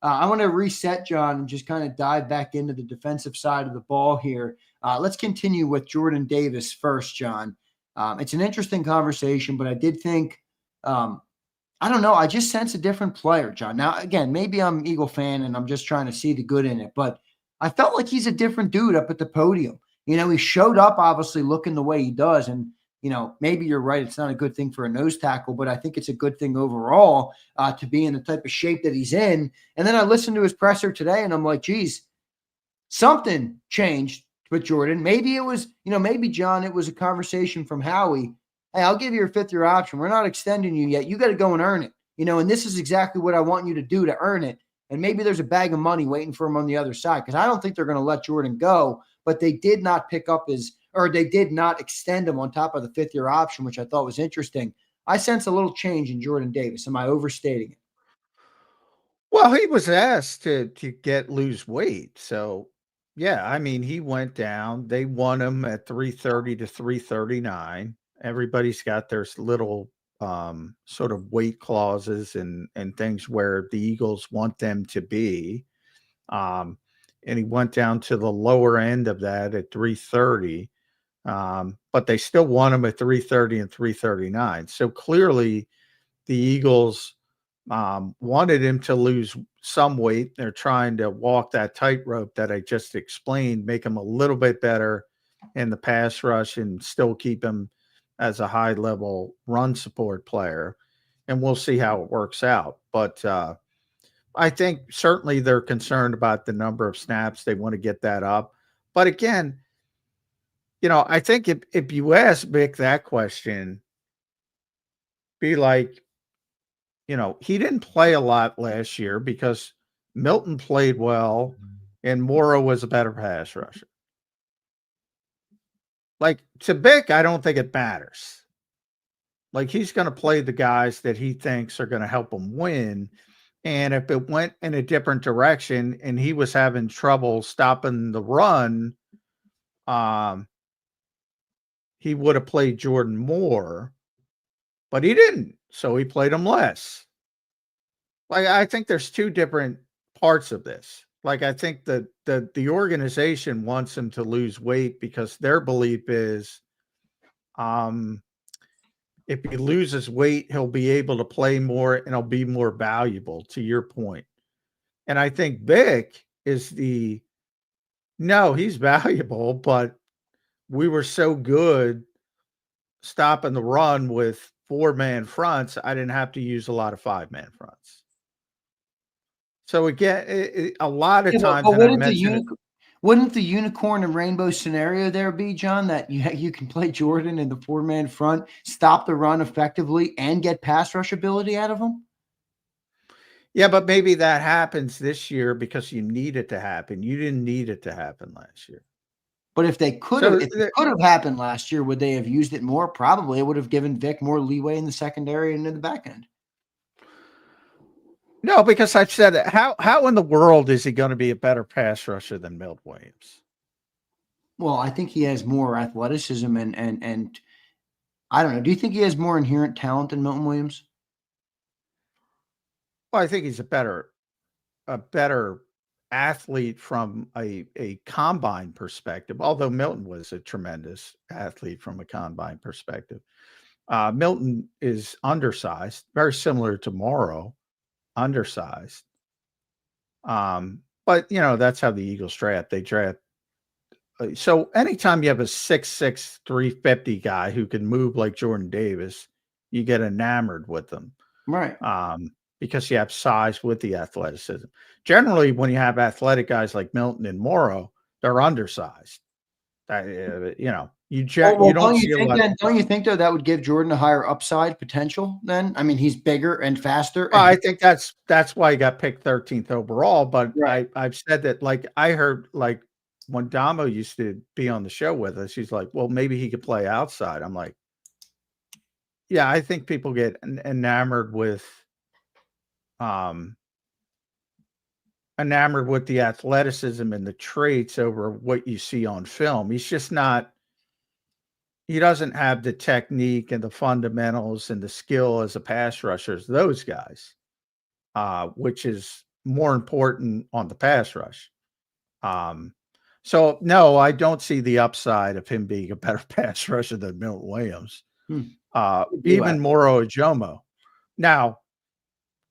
I want to reset, John, and just kind of dive back into the defensive side of the ball here. Let's continue with Jordan Davis first, John. It's an interesting conversation, but I did think, I don't know, I just sense a different player, John. Now, again, maybe I'm an Eagle fan and I'm just trying to see the good in it, but I felt like he's a different dude up at the podium. He showed up obviously looking the way he does, and maybe you're right. It's not a good thing for a nose tackle, but I think it's a good thing overall to be in the type of shape that he's in. And then I listened to his presser today, and I'm like, geez, something changed with Jordan. Maybe it was, maybe, John, it was a conversation from Howie. Hey, I'll give you your fifth-year option. We're not extending you yet. You got to go and earn it. And this is exactly what I want you to do to earn it. And maybe there's a bag of money waiting for him on the other side, because I don't think they're going to let Jordan go, but they did not they did not extend him on top of the fifth-year option, which I thought was interesting. I sense a little change in Jordan Davis. Am I overstating it? Well, he was asked to lose weight. So, yeah, I mean, he went down. They won him at 330 to 339. Everybody's got their little sort of weight clauses and things where the Eagles want them to be. And he went down to the lower end of that at 330. But they still want him at 330 and 339. So clearly the Eagles wanted him to lose some weight. They're trying to walk that tightrope that I just explained, make him a little bit better in the pass rush and still keep him as a high level run support player. And we'll see how it works out. But I think certainly they're concerned about the number of snaps. They want to get that up. But again, I think if you ask Vic that question, be like, he didn't play a lot last year because Milton played well and Morrow was a better pass rusher. Like, to Vic, I don't think it matters. Like, he's going to play the guys that he thinks are going to help him win. And if it went in a different direction and he was having trouble stopping the run, he would have played Jordan more, but he didn't. So he played him less. Like, I think there's two different parts of this. Like, I think that the organization wants him to lose weight because their belief is, if he loses weight, he'll be able to play more and he'll be more valuable, to your point. And I think Vic is no, he's valuable, but we were so good stopping the run with 4-man fronts, I didn't have to use a lot of 5-man fronts. So again, a lot of times, wouldn't the unicorn and rainbow scenario there be, John, that you can play Jordan in the 4-man front, stop the run effectively, and get pass rush ability out of him? Yeah, but maybe that happens this year because you need it to happen. You didn't need it to happen last year. But if it could have happened last year, would they have used it more? Probably. It would have given Vic more leeway in the secondary and in the back end. No, because I've said it. How in the world is he going to be a better pass rusher than Milton Williams? Well, I think he has more athleticism and I don't know. Do you think he has more inherent talent than Milton Williams? Well, I think he's a better athlete from a combine perspective, although Milton was a tremendous athlete from a combine perspective. Milton is undersized, very similar to Morrow, undersized. But that's how the Eagles draft. They draft. So anytime you have a 6'6", 350 guy who can move like Jordan Davis, you get enamored with them. Right. Because you have size with the athleticism. Generally, when you have athletic guys like Milton and Morrow, they're undersized. You don't see a lot. Don't you think though that would give Jordan a higher upside potential? Then I mean, he's bigger and faster. Well, I think that's why he got picked 13th overall. But right. I've said that, like, I heard, like, when Damo used to be on the show with us, he's like, well, maybe he could play outside. I'm like, yeah, I think people get enamored with the athleticism and the traits over what you see on film. He doesn't have the technique and the fundamentals and the skill as a pass rusher as those guys, which is more important on the pass rush. So no, I don't see the upside of him being a better pass rusher than Milton Williams. Even Moro Ojomo. Now,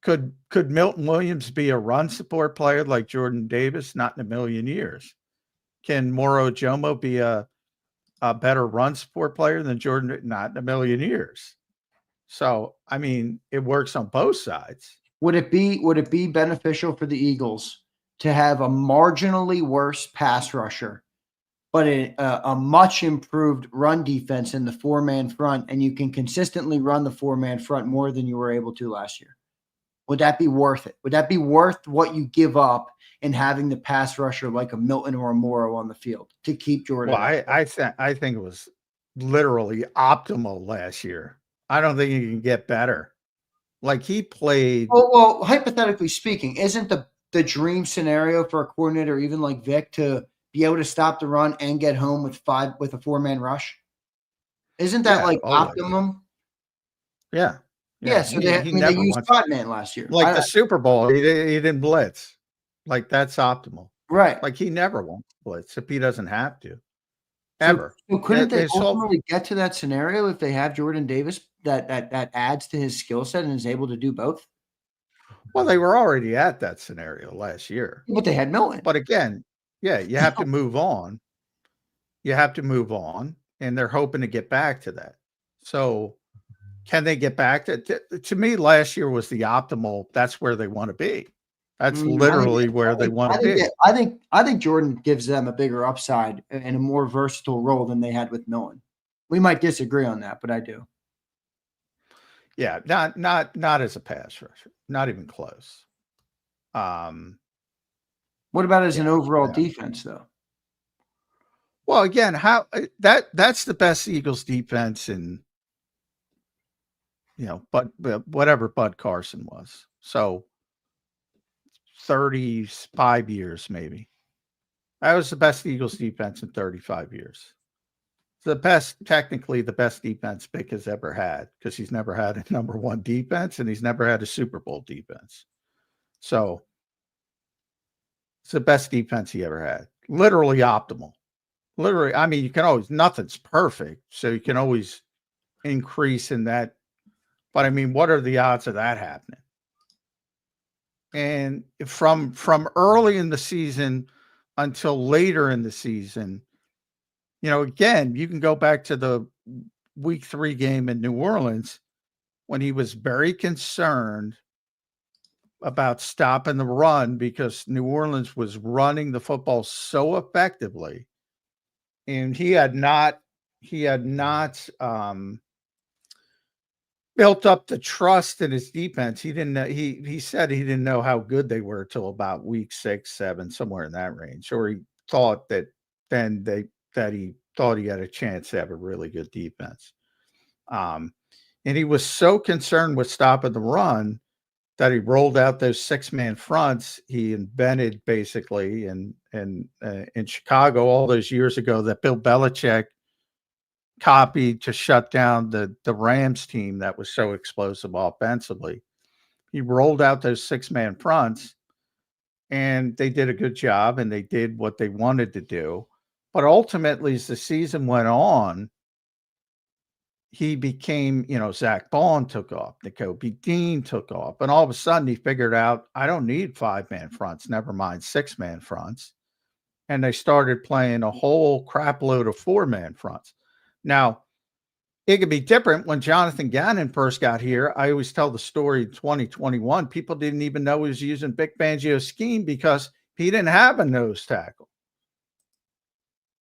could Milton Williams be a run support player like Jordan Davis? Not in a million years. Can Moro Ojomo be a better run support player than Jordan? Not in a million years. So, I mean, it works on both sides. Would it be beneficial for the Eagles to have a marginally worse pass rusher, but a much improved run defense in the 4-man front, and you can consistently run the 4-man front more than you were able to last year? Would that be worth it? Would that be worth what you give up in having the pass rusher like a Milton or a Morrow on the field to keep Jordan? Well, I think it was literally optimal last year. I don't think you can get better. Like, he played. Well, hypothetically speaking, isn't the dream scenario for a coordinator, even like Vic, to be able to stop the run and get home with a 4-man rush? Isn't that optimum? Yeah. Yeah. So they used 5-man last year. Like the Super Bowl, he didn't blitz. Like, that's optimal. Right. Like, he never wants blitz if he doesn't have to. Ever. So couldn't they ultimately get to that scenario if they have Jordan Davis that adds to his skill set and is able to do both? Well, they were already at that scenario last year. But they had Milton. But again, yeah, you have to move on. You have to move on, and they're hoping to get back to that. So can they get back to me, last year was the optimal. That's where they want to be. That's literally where they want to be. I think Jordan gives them a bigger upside and a more versatile role than they had with Milton. We might disagree on that, but I do. Yeah, not as a pass rusher, not even close. What about as an overall defense, though? Well, again, that's the best Eagles defense in, but whatever Bud Carson was. So 35 years, maybe. That was the best Eagles defense in 35 years. Technically the best defense Vic has ever had, because he's never had a number 1 defense and he's never had a Super Bowl defense. So it's the best defense he ever had. Literally optimal. Literally, I mean, nothing's perfect, so you can always increase in that. But I mean, what are the odds of that happening? And from early in the season until later in the season, again, you can go back to the week 3 game in New Orleans when he was very concerned about stopping the run because New Orleans was running the football so effectively. And he had not built up the trust in his defense. He didn't know, he said he didn't know how good they were till about week 6, 7, somewhere in that range. Or he thought that he thought he had a chance to have a really good defense. And he was so concerned with stopping the run that he rolled out those 6-man fronts he invented basically in Chicago all those years ago that Bill Belichick copied to shut down the Rams team that was so explosive offensively. He rolled out those 6-man fronts, and they did a good job, and they did what they wanted to do. But ultimately, as the season went on, he became, Zach Bond took off, Nakobe Dean took off, and all of a sudden he figured out, I don't need 5-man fronts, never mind 6-man fronts. And they started playing a whole crap load of 4-man fronts. Now, it could be different when Jonathan Gannon first got here. I always tell the story in 2021. People didn't even know he was using Vic Fangio's scheme because he didn't have a nose tackle.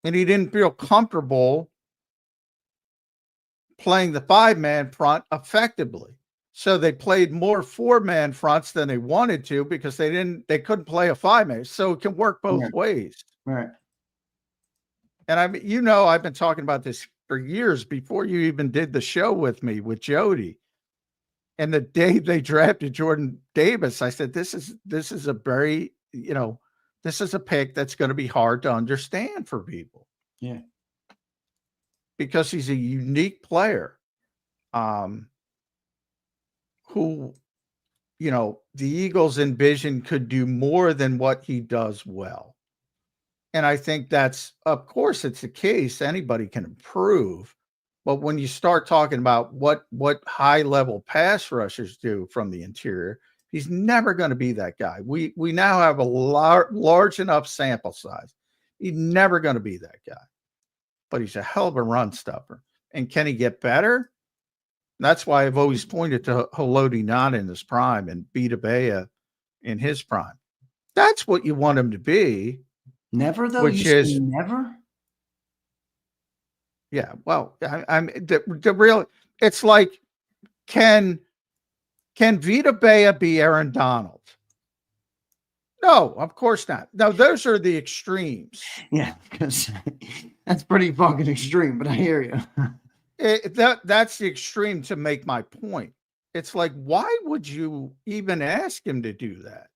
And he didn't feel comfortable playing the 5-man front effectively. So they played more 4-man fronts than they wanted to because they couldn't play a 5-man. So it can work both ways. Right. And I've been talking about this for years before you even did the show with me with Jody. And the day they drafted Jordan Davis, I said, this is a very, this is a pick that's going to be hard to understand for people. Yeah. Because he's a unique player who, the Eagles envisioned could do more than what he does well. And I think that's, of course, it's the case. Anybody can improve. But when you start talking about what high-level pass rushers do from the interior, he's never going to be that guy. We now have a large enough sample size. He's never going to be that guy. But he's a hell of a run stuffer. And can he get better? That's why I've always pointed to Haloti not in his prime and Vita Vea in his prime. That's what you want him to be. Never, though? Which is never? Yeah, well, I'm the real. It's like, can Vita Vea be Aaron Donald? No, of course not. No, those are the extremes. Yeah, because that's pretty fucking extreme. But I hear you. That's the extreme to make my point. It's like, why would you even ask him to do that?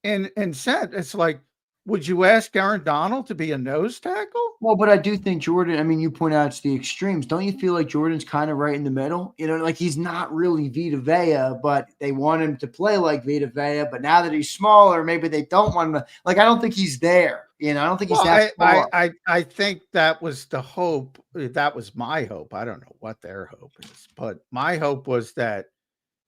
And said, it's like, would you ask Aaron Donald to be a nose tackle? Well, but I do think Jordan, I mean, you point out it's the extremes. Don't you feel like Jordan's kind of right in the middle? Like he's not really Vita Vea, but they want him to play like Vita Vea. But now that he's smaller, maybe they don't want him to. Like, I don't think he's there. I don't think he's that far. I think that was the hope. That was my hope. I don't know what their hope is, but my hope was that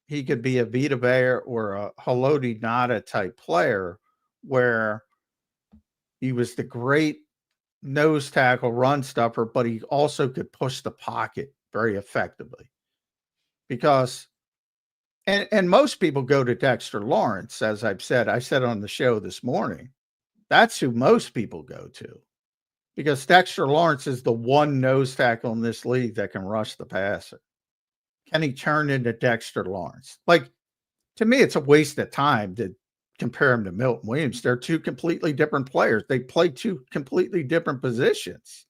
he could be a Vita Vea or a Haloti Ngata type player where he was the great nose tackle run stuffer, but he also could push the pocket very effectively. Because, and most people go to Dexter Lawrence, as I said on the show this morning. That's who most people go to, because Dexter Lawrence is the one nose tackle in this league that can rush the passer. Can he turn into Dexter Lawrence? Like, to me, it's a waste of time to compare him to Milton Williams. They're two completely different players. They play two completely different positions.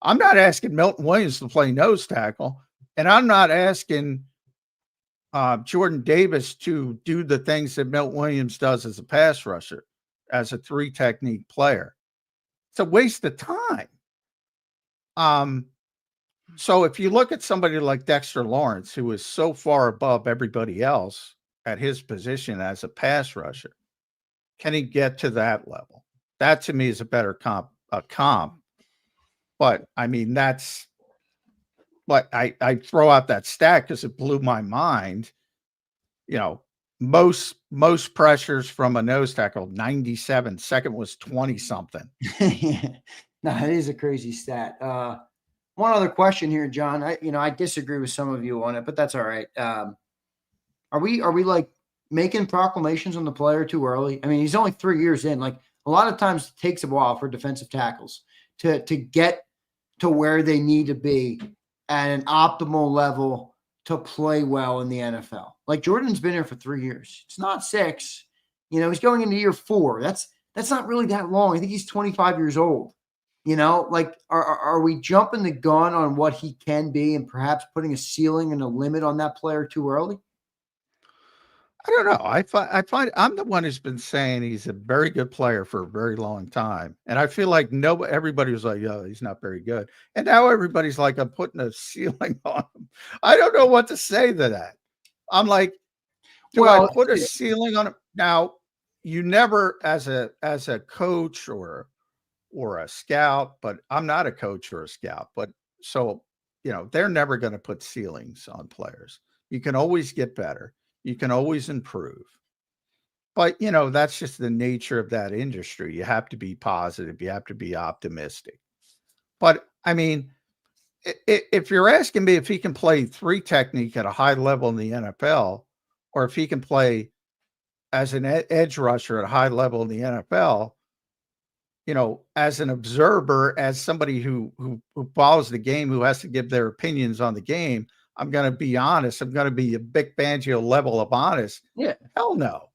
I'm not asking Milton Williams to play nose tackle, and I'm not asking Jordan Davis to do the things that Milton Williams does as a pass rusher, as a 3 technique player. It's a waste of time. So if you look at somebody like Dexter Lawrence, who is so far above everybody else at his position as a pass rusher, can he get to that level? That to me is a better comp. But I mean, that's what I throw out that stat because it blew my mind. Most pressures from a nose tackle, 97. Second was 20 something. No, it is a crazy stat. One other question here, John. I disagree with some of you on it, but that's all right. Are we like making proclamations on the player too early? I mean, he's only 3 years in. Like, a lot of times it takes a while for defensive tackles to get to where they need to be at an optimal level to play well in the NFL. Like, Jordan's been here for 3 years. It's not 6. He's going into year 4. That's not really that long. I think he's 25 years old. Like, are we jumping the gun on what he can be and perhaps putting a ceiling and a limit on that player too early? I don't know. I find I'm the one who's been saying he's a very good player for a very long time. And I feel like everybody was like, oh, he's not very good. And now everybody's like, I'm putting a ceiling on him. I don't know what to say to that. I'm like, do I put a ceiling on him? Now, you never, as a coach or a scout, but I'm not a coach or a scout, but so, they're never going to put ceilings on players. You can always get better. You can always improve. But, that's just the nature of that industry. You have to be positive. You have to be optimistic. But, I mean, if you're asking me if he can play 3 technique at a high level in the NFL, or if he can play as an edge rusher at a high level in the NFL, as an observer, as somebody who follows the game, who has to give their opinions on the game, I'm going to be honest. I'm going to be a Vic Fangio level of honest. Yeah. Hell no.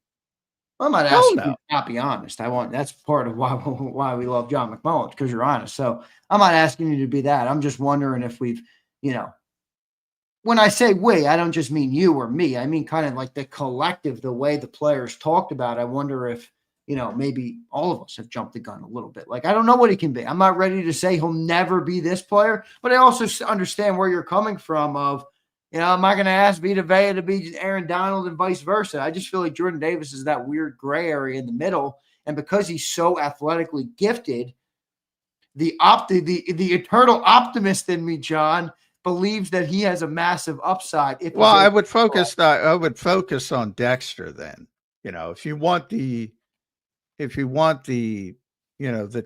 I'm not asking you to not be honest. That's part of why we love John McMullen, because you're honest. So I'm not asking you to be that. I'm just wondering if we've, when I say we, I don't just mean you or me. I mean kind of like the collective, the way the players talked about. I wonder if, maybe all of us have jumped the gun a little bit. Like, I don't know what he can be. I'm not ready to say he'll never be this player, but I also understand where you're coming from of, I'm not going to ask Vita Vea to be Aaron Donald and vice versa. I just feel like Jordan Davis is that weird gray area in the middle. And because he's so athletically gifted, the eternal optimist in me, John, believes that he has a massive upside. Well, I would focus on Dexter then. If you want the the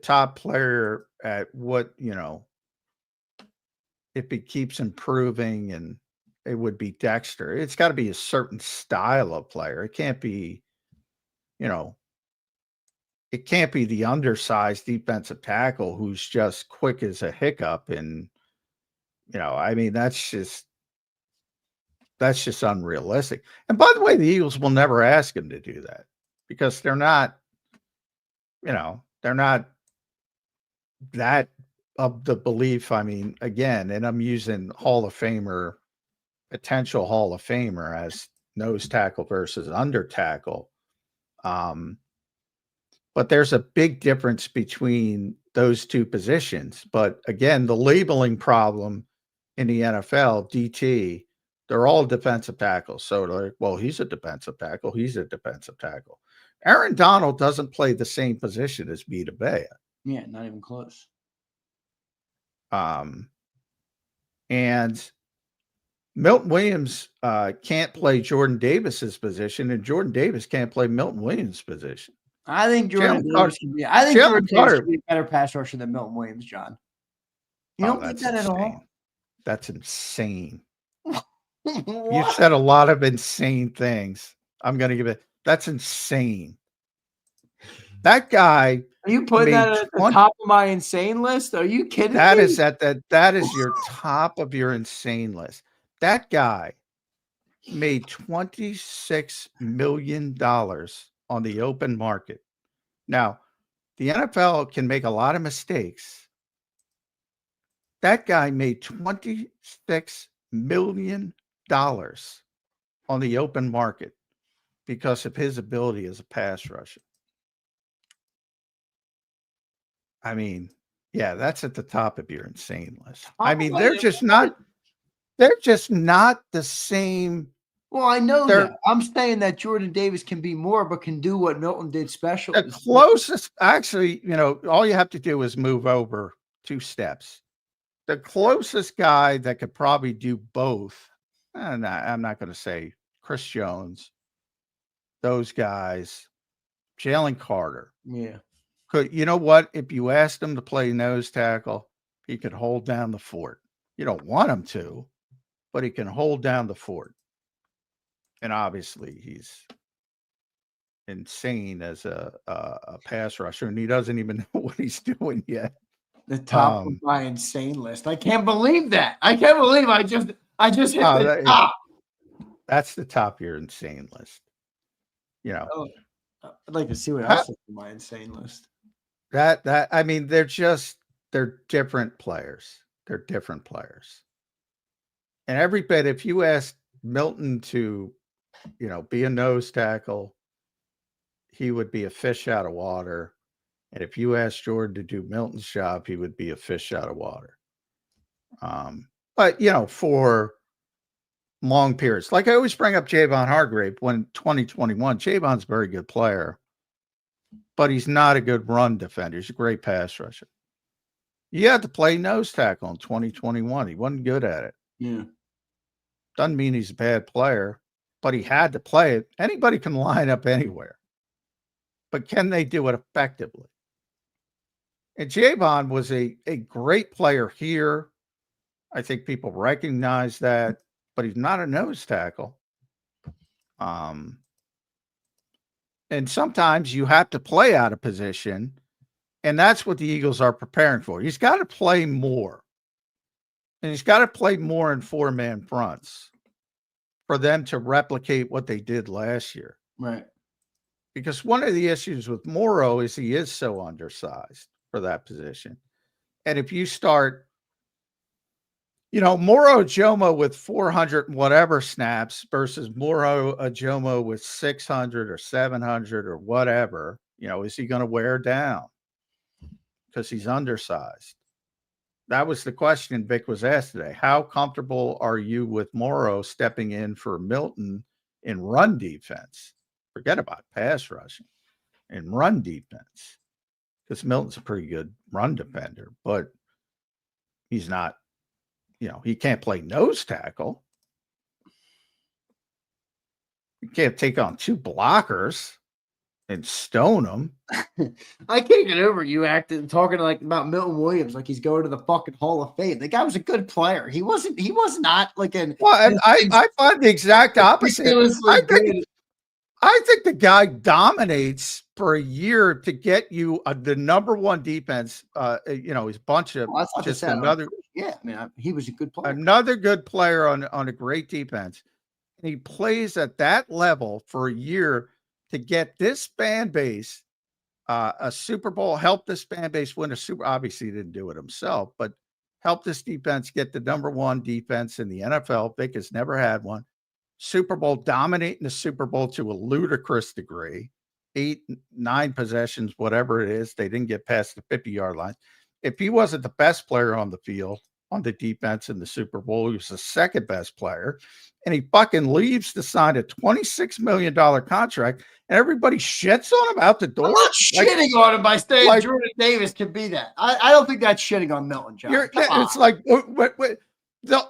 top player at what, if he keeps improving, and it would be Dexter. It's got to be a certain style of player. It can't be, it can't be the undersized defensive tackle who's just quick as a hiccup. And, I mean, that's just unrealistic. And by the way, the Eagles will never ask him to do that because they're not that of the belief. I mean, again, and I'm using potential Hall of Famer as nose tackle versus under tackle. But there's a big difference between those two positions. But again, the labeling problem in the NFL, DT, they're all defensive tackles. So they're like, well, he's a defensive tackle. He's a defensive tackle. Aaron Donald doesn't play the same position as Vita Vea. Yeah, not even close. And Milton Williams can't play Jordan Davis's position, and Jordan Davis can't play Milton Williams' position. I think Jordan Davis should be a better pass rusher than Milton Williams, John. You don't think that at all? That's insane. You've said a lot of insane things. I'm going to give it. That's insane. That guy. Are you putting that at the top of my insane list? Are you kidding me? That is your top of your insane list. That guy made $26 million on the open market. Now, the NFL can make a lot of mistakes. That guy made $26 million on the open market because of his ability as a pass rusher. I mean, yeah, that's at the top of your insane list. I mean, they're just not the same. Well, I know that. I'm saying that Jordan Davis can be more, but can do what Milton did special. The closest, actually, all you have to do is move over 2 steps. The closest guy that could probably do both, and I'm not going to say Chris Jones, those guys, Jalen Carter. Yeah. You know what? If you asked him to play nose tackle, he could hold down the fort. You don't want him to, but he can hold down the fort. And obviously, he's insane as a pass rusher, and he doesn't even know what he's doing yet. The top of my insane list. I can't believe that. I can't believe I just hit the top. That's the top of your insane list. I'd like to see what else is on my insane list. I mean, they're different players. They're different players. And every bit, if you ask Milton to, be a nose tackle, he would be a fish out of water. And if you asked Jordan to do Milton's job, he would be a fish out of water. But, for long periods, like I always bring up Javon Hargrave when 2021, Javon's a very good player, but he's not a good run defender. He's a great pass rusher. You had to play nose tackle in 2021. He wasn't good at it. Yeah. Doesn't mean he's a bad player, but he had to play it. Anybody can line up anywhere, but can they do it effectively? And Javon was a great player here. I think people recognize that, but he's not a nose tackle. And sometimes you have to play out of position, and that's what the Eagles are preparing for. He's got to play more, and he's got to play more in 4-man fronts for them to replicate what they did last year. Right. Because one of the issues with Morrow is he is so undersized for that position. And if you start, Moro Ajomo with 400 whatever snaps versus Moro Ajomo with 600 or 700 or whatever, is he going to wear down because he's undersized? That was the question Vic was asked today. How comfortable are you with Morrow stepping in for Milton in run defense? Forget about pass rushing, in run defense. Because Milton's a pretty good run defender, but he's not, he can't play nose tackle. You can't take on 2 blockers and stone them. I can't get over you talking like about Milton Williams like he's going to the fucking Hall of Fame. The guy was a good player. He was not like an Well, I find the exact opposite. I think the guy dominates for a year to get you the #1 defense. He's a bunch of just another. Yeah, man, he was a good player. Another good player on a great defense. And he plays at that level for a year to get this fan base a Super Bowl, help this fan base win a Super. Obviously, he didn't do it himself, but help this defense get the #1 defense in the NFL. Vic has never had one. Super Bowl, dominating the Super Bowl to a ludicrous degree. 8, 9 possessions, whatever it is. They didn't get past the 50-yard line. If he wasn't the best player on the field, on the defense in the Super Bowl, he was the second best player. And he fucking leaves to sign a $26 million contract, and everybody shits on him out the door. I'm not shitting on him by saying Jordan Davis can be that. I don't think that's shitting on Milton, John. It's like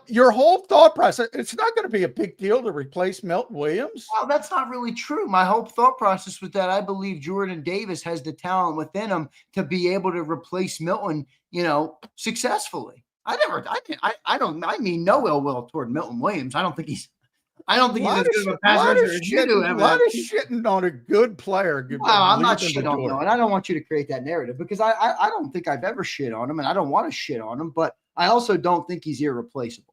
your whole thought process, it's not going to be a big deal to replace Milton Williams. Well, that's not really true. My whole thought process was that I believe Jordan Davis has the talent within him to be able to replace Milton, successfully. I mean no ill will toward Milton Williams. I don't think he's as good of a pass rusher as you do. A lot of shitting on a good player. I'm not shitting on Milton. I don't want you to create that narrative because I don't think I've ever shit on him, and I don't want to shit on him, but I also don't think he's irreplaceable.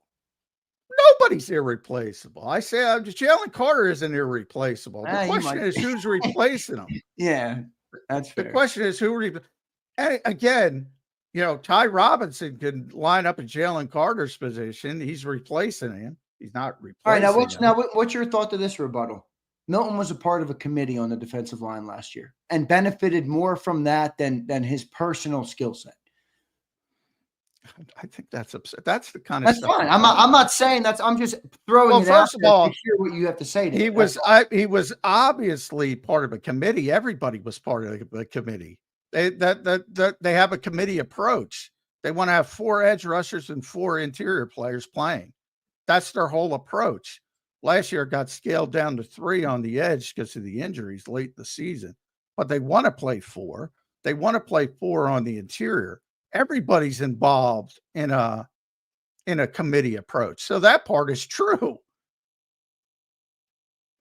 Nobody's irreplaceable. I say Jalen Carter isn't irreplaceable. The question is who's replacing him. Yeah, that's fair. The question is and again, Ty Robinson can line up in Jalen Carter's position. He's replacing him. He's not replacing All right, what's your thought to this rebuttal? Milton was a part of a committee on the defensive line last year and benefited more from that than his personal skill set. I think that's upset. That's the kind of stuff. Fine. I'm not saying that's. I'm just throwing it out there to hear what you have to say. He was obviously part of a committee. Everybody was part of the committee. They have a committee approach. They want to have 4 edge rushers and 4 interior players playing. That's their whole approach. Last year it got scaled down to 3 on the edge because of the injuries late in the season. But they want to play 4. They want to play 4 on the interior. Everybody's involved in a committee approach. So that part is true.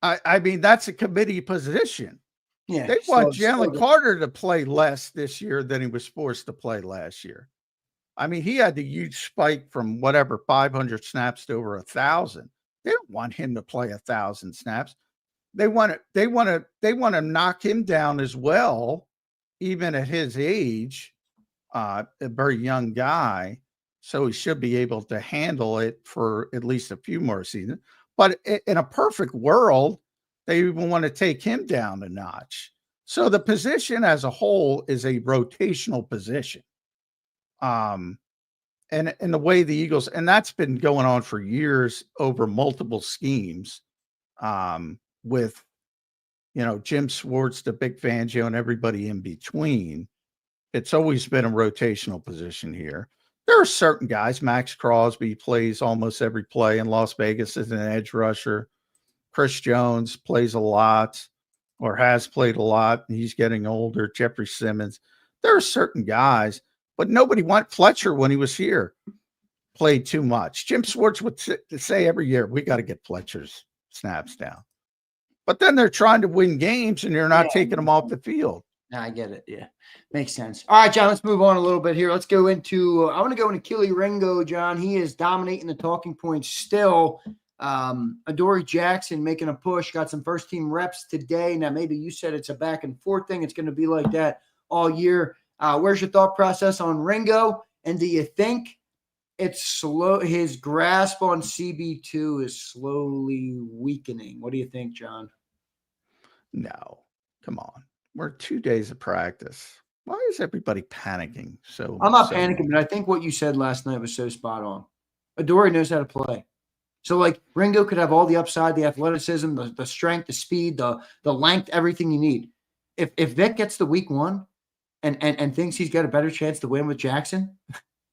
I mean, that's a committee position. Yeah. They want Jalen Carter to play less this year than he was forced to play last year. I mean, he had the huge spike from 500 snaps to over 1,000. They don't want him to play 1,000 snaps. They want to knock him down as well, even at his age. A very young guy, so he should be able to handle it for at least a few more seasons. But in a perfect world, they even want to take him down a notch. So the position as a whole is a rotational position. And the way the Eagles, and that's been going on for years over multiple schemes, with Jim Schwartz, the Big Fangio, and everybody in between. It's always been a rotational position here. There are certain guys. Max Crosby plays almost every play in Las Vegas as an edge rusher. Chris Jones plays a lot or has played a lot, and he's getting older. Jeffrey Simmons. There are certain guys, but nobody wanted Fletcher when he was here. Played too much. Jim Schwartz would say every year, we got to get Fletcher's snaps down. But then they're trying to win games, and you're not taking them off the field. I get it. Yeah. Makes sense. All right, John, let's move on a little bit here. Let's go into, I want to go into Keely Ringo, John. He is dominating the talking points still. Adoree Jackson making a push, got some first team reps today. Now, maybe you said it's a back and forth thing. It's going to be like that all year. Where's your thought process on Ringo? And do you think it's slow? His grasp on CB2 is slowly weakening. What do you think, John? No, come on. We're 2 days of practice. Why is everybody panicking? I'm not So panicking, but I think what you said last night was so spot on. Adore knows how to play. So like Ringo could have all the upside, the athleticism, the strength, the speed, the length, everything you need. If Vic gets the week one and thinks he's got a better chance to win with Jackson,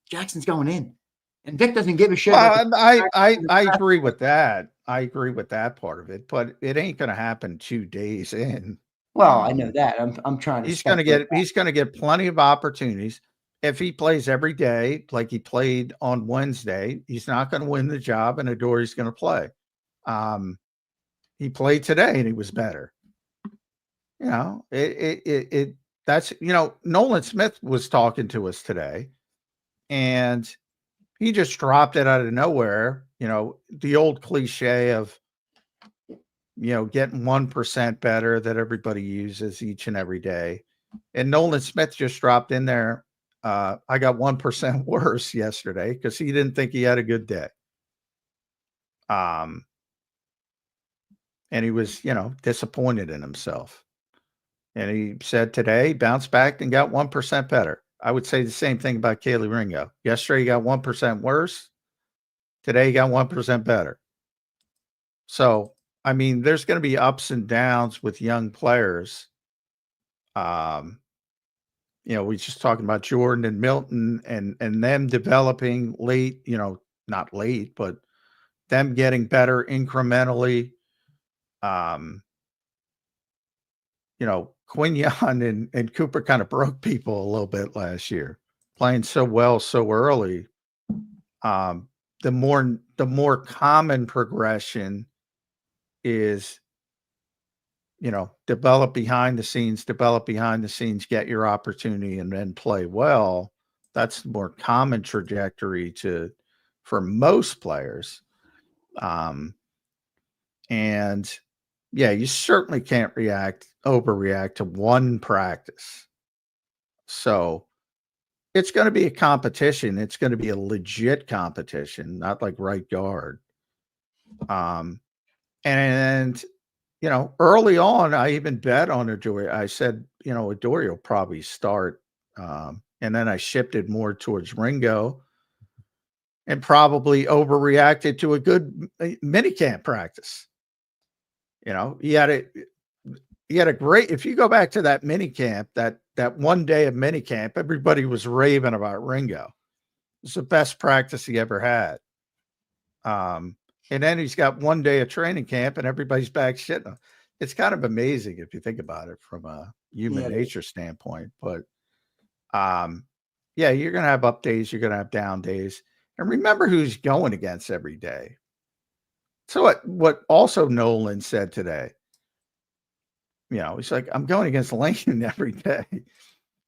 Jackson's going in. And Vic doesn't give a shit about well, I agree with that. I agree with that part of it, but it ain't going to happen 2 days in. Well, I know that. I'm trying to He's going to get plenty of opportunities. If he plays every day like he played on Wednesday, he's not going to win the job, and Adore's going to play. He played today and he was better. You know, that's, you know, Nolan Smith was talking to us today, and he just dropped it out of nowhere. You know, the old cliche of, you know, getting 1% better that everybody uses each and every day. And Nolan Smith just dropped in there. I got 1% worse yesterday because he didn't think he had a good day. And he was, you know, disappointed in himself. And he said today he bounced back and got 1% better. I would say the same thing about Kaylee Ringo. Yesterday he got 1% worse. Today he got 1% better. So, I mean, there's going to be ups and downs with young players. You know, we just talking about Jordan and Milton and them developing late, you know, not late, but them getting better incrementally. You know, Quignon and Cooper kind of broke people a little bit last year, playing so well so early. The more common progression is, you know, develop behind the scenes, get your opportunity, and then play well. That's the more common trajectory for most players. And yeah, you certainly can't overreact to one practice. So it's going to be a competition. It's going to be a legit competition, not like right guard. And you know, early on, I even bet on Adore. I said, you know, Adore will probably start. And then I shifted more towards Ringo and probably overreacted to a good minicamp practice. You know, he had a great, if you go back to that minicamp, that one day of minicamp, everybody was raving about Ringo. It was the best practice he ever had. And then he's got one day of training camp and everybody's back shitting him. It's kind of amazing if you think about it from a human nature standpoint. But yeah, you're going to have up days, you're going to have down days. And remember who's going against every day. So what also Nolan said today, you know, he's like, I'm going against Lincoln every day.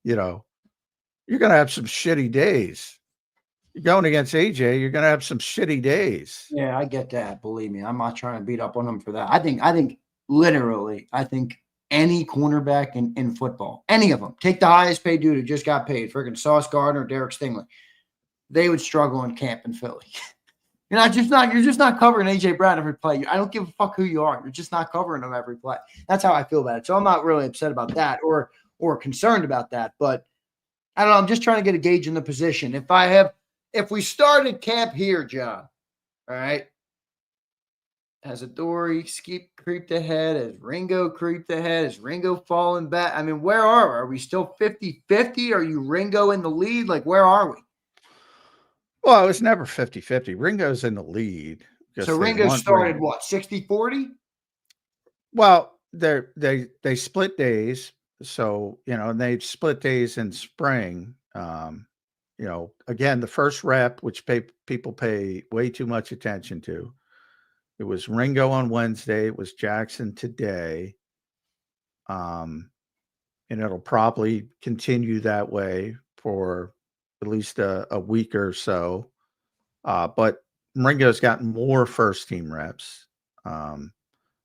You know, you're going to have some shitty days. You're going against AJ, you're going to have some shitty days. Yeah, I get that. Believe me, I'm not trying to beat up on him for that. I think literally, any cornerback in football, any of them, take the highest paid dude who just got paid, freaking Sauce Gardner, Derek Stingley, they would struggle in camp in Philly. You're just not covering AJ Brown every play. I don't give a fuck who you are. You're just not covering him every play. That's how I feel about it. So I'm not really upset about that or concerned about that. But I don't know. I'm just trying to get a gauge in the position. If we started camp here, John, all right, has Adore creeped ahead? Has Ringo creeped ahead? Is Ringo falling back? I mean, where are we? Are we still 50-50? Are you Ringo in the lead? Like, where are we? Well, it was never 50-50. Ringo's in the lead. So Ringo started what, 60-40? Well, they split days. So, you know, and they split days in spring. You know, again, the first rep, which people pay way too much attention to, it was Ringo on Wednesday. It was Jackson today. And it'll probably continue that way for at least a week or so. But Ringo's gotten more first team reps.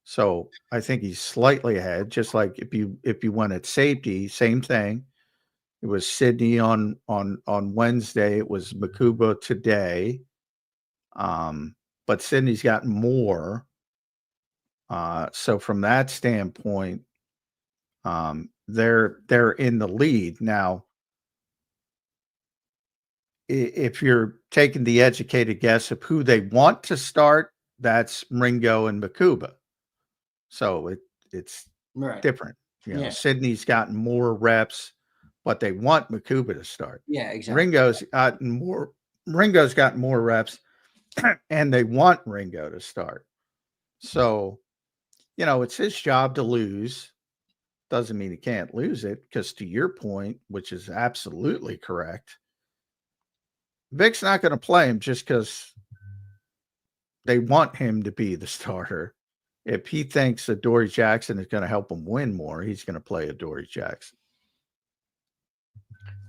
So I think he's slightly ahead, just like if you went at safety, same thing. It was Sydney on Wednesday. It was Makuba today. But Sydney's gotten more. So from that standpoint, they're in the lead. Now, if you're taking the educated guess of who they want to start, that's Ringo and Makuba. So it's Right. different. You know, Yeah. Sydney's gotten more reps, but they want Makuba to start. Yeah, exactly. Ringo's gotten more reps, and they want Ringo to start. So, you know, it's his job to lose. Doesn't mean he can't lose it, because to your point, which is absolutely correct, Vic's not going to play him just because they want him to be the starter. If he thinks that Dory Jackson is going to help him win more, he's going to play a Dory Jackson.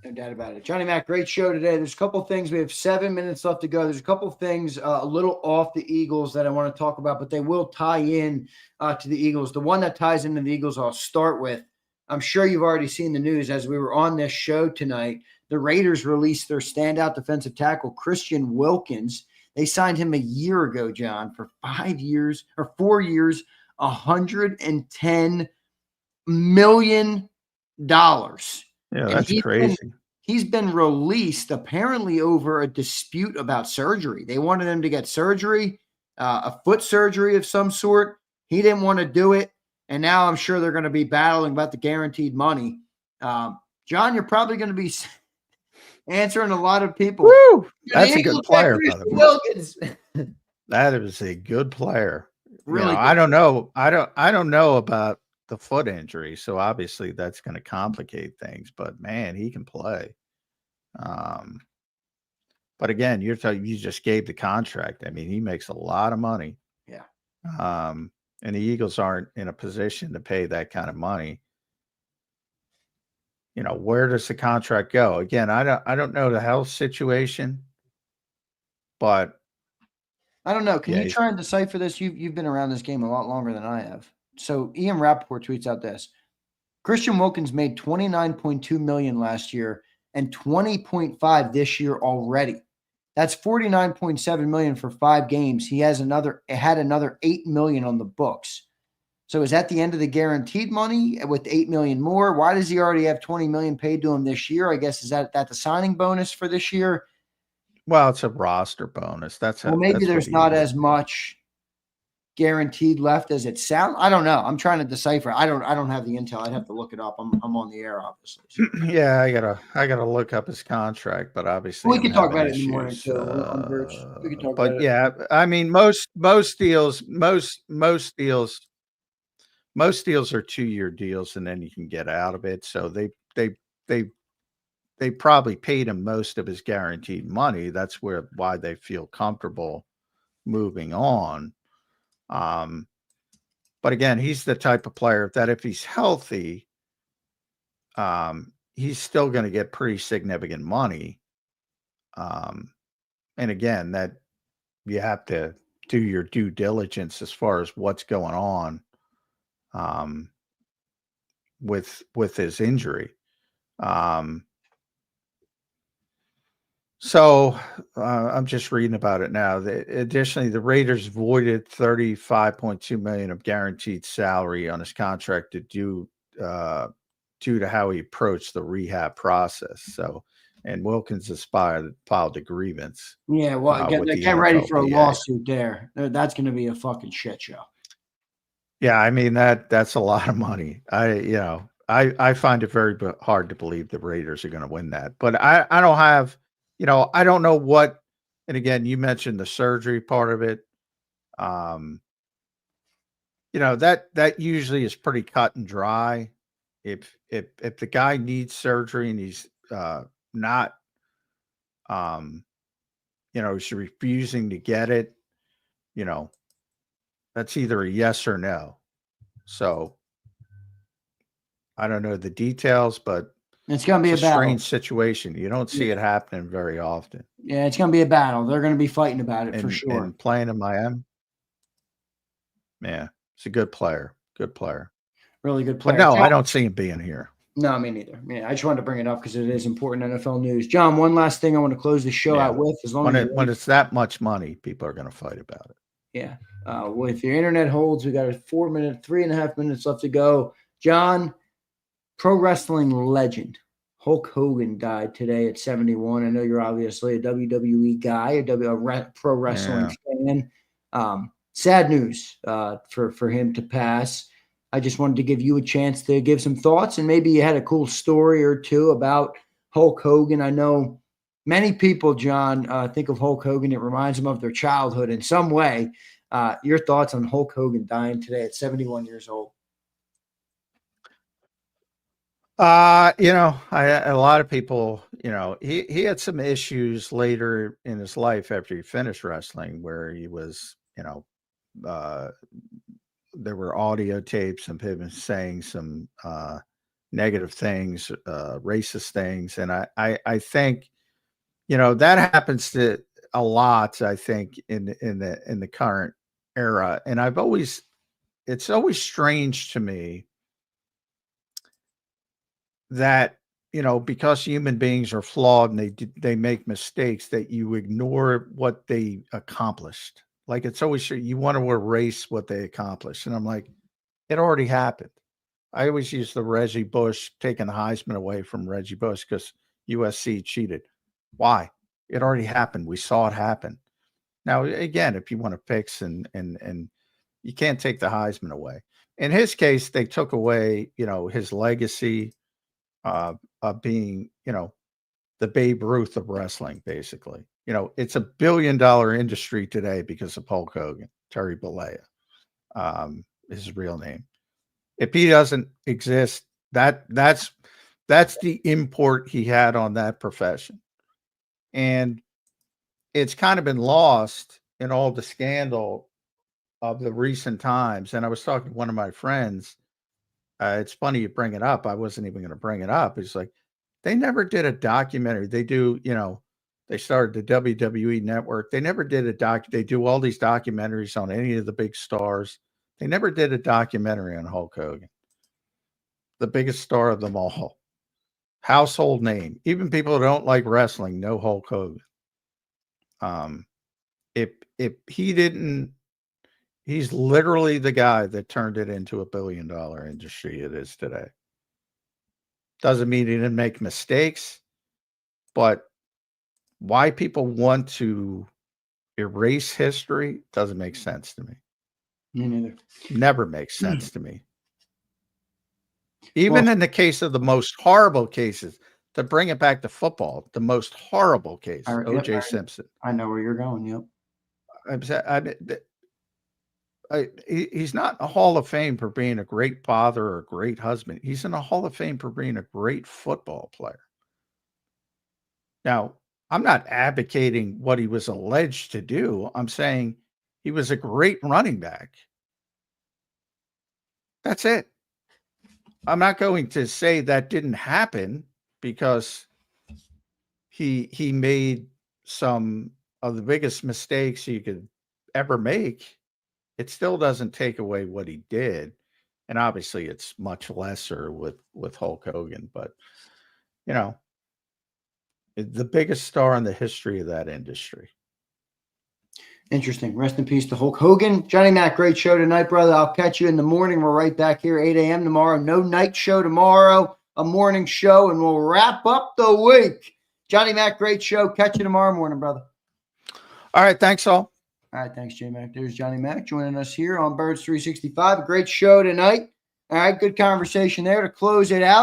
No doubt about it. Johnny Mac, great show today. There's a couple things. We have 7 minutes left to go. There's a couple things a little off the Eagles that I want to talk about, but they will tie in to the Eagles. The one that ties into the Eagles I'll start with, I'm sure you've already seen the news as we were on this show tonight. The Raiders released their standout defensive tackle, Christian Wilkins. They signed him a year ago, John, for 5 years or 4 years, $110 million. Yeah, that's crazy. He's been released apparently over a dispute about surgery. They wanted him to get surgery, a foot surgery of some sort. He didn't want to do it. And now I'm sure they're going to be battling about the guaranteed money. John, you're probably going to be answering a lot of people. Woo! That's a good player, by the way. That is a good player. Really, I don't know. I don't know about the foot injury, so obviously that's going to complicate things. But man, he can play. But again, you just gave the contract. I mean, he makes a lot of money. Yeah. And the Eagles aren't in a position to pay that kind of money. You know, where does the contract go? Again, I don't know the health situation, but I don't know. Can you try and decipher this? You've been around this game a lot longer than I have. So Ian Rappaport tweets out this: Christian Wilkins made $29.2 million last year and $20.5 this year already. That's $49.7 million for 5 games. He had another $8 million on the books. So is that the end of the guaranteed money with $8 million more? Why does he already have $20 million paid to him this year? I guess is that the signing bonus for this year? Well, it's a roster bonus. Maybe there's not as much guaranteed left as it sounds. I don't know. I'm trying to decipher. I don't have the intel. I'd have to look it up. I'm on the air, obviously. So. Yeah, I gotta look up his contract, but obviously we can talk about it in the morning too. We can talk about it. Yeah, I mean most deals are 2-year deals, and then you can get out of it. So they probably paid him most of his guaranteed money. That's why they feel comfortable moving on. But again, he's the type of player that if he's healthy, he's still going to get pretty significant money. And again, that you have to do your due diligence as far as what's going on with his injury. So I'm just reading about it now. Additionally, the Raiders voided $35.2 million of guaranteed salary on his contract due to how he approached the rehab process. So, and Wilkins has filed a grievance. Yeah, well, get ready for a lawsuit there. That's going to be a fucking shit show. Yeah, I mean that's a lot of money. I find it very hard to believe the Raiders are going to win that. But I don't have. I don't know what, and again, you mentioned the surgery part of it. That usually is pretty cut and dry. If the guy needs surgery and he's not, he's refusing to get it, that's either a yes or no. So I don't know the details, but it's going to be a battle. Strange situation. You don't see it happening very often. Yeah, it's going to be a battle. They're going to be fighting about it for sure. And playing in Miami. Yeah, it's a good player. Good player. Really good player. But no, I don't see him being here. No, me neither. Yeah, I just wanted to bring it up because it is important NFL news. John, one last thing I want to close the show out with. When it's that much money, people are going to fight about it. Yeah. If your internet holds, we got a 3.5 minutes left to go. John, pro wrestling legend Hulk Hogan died today at 71. I know you're obviously a WWE guy, a pro wrestling fan. Sad news for him to pass. I just wanted to give you a chance to give some thoughts, and maybe you had a cool story or two about Hulk Hogan. I know many people, John, think of Hulk Hogan. It reminds them of their childhood in some way. Your thoughts on Hulk Hogan dying today at 71 years old? A lot of people, he had some issues later in his life after he finished wrestling where he was, there were audio tapes of him saying some negative things, racist things. And I think, that happens to a lot, I think, in the current era. And it's always strange to me that, because human beings are flawed and they make mistakes, that you ignore what they accomplished. Like, it's always, you want to erase what they accomplished. And I'm like, it already happened. I always use the Reggie Bush taking the Heisman away from Reggie Bush because USC cheated. Why? It already happened. We saw it happen. Now, again, if you want to fix and you can't take the Heisman away. In his case, they took away, his legacy of being, the Babe Ruth of wrestling, basically. It's $1 billion industry today because of Hulk Hogan, Terry Bollea, his real name. If he doesn't exist, that's the import he had on that profession. And it's kind of been lost in all the scandal of the recent times. And I was talking to one of my friends. It's funny you bring it up. I wasn't even going to bring it up. It's like, they never did a documentary. They do, they started the WWE network. They never did they do all these documentaries on any of the big stars. They never did a documentary on Hulk Hogan, the biggest star of them all. Household name. Even people who don't like wrestling know Hulk Hogan. If he didn't, he's literally the guy that turned it into $1 billion industry it is today. Doesn't mean he didn't make mistakes, but why people want to erase history doesn't make sense to me. Me neither. Never makes sense to me. Even in the case of the most horrible cases, to bring it back to football, the most horrible case, O.J. Simpson. I know where you're going. Yep. He's not in a Hall of Fame for being a great father or a great husband. He's in a Hall of Fame for being a great football player. Now, I'm not advocating what he was alleged to do. I'm saying he was a great running back. That's it. I'm not going to say that didn't happen because he made some of the biggest mistakes you could ever make. It still doesn't take away what he did. And obviously it's much lesser with Hulk Hogan, but the biggest star in the history of that industry. Interesting. Rest in peace to Hulk Hogan. Johnny Mac, great show tonight, brother. I'll catch you in the morning. We're right back here, 8 a.m. tomorrow. No night show tomorrow, a morning show, and we'll wrap up the week. Johnny Mac, great show. Catch you tomorrow morning, brother. All right. Thanks, all. All right, thanks, J-Mac. There's Johnny Mac joining us here on Birds 365. A great show tonight. All right, good conversation there to close it out.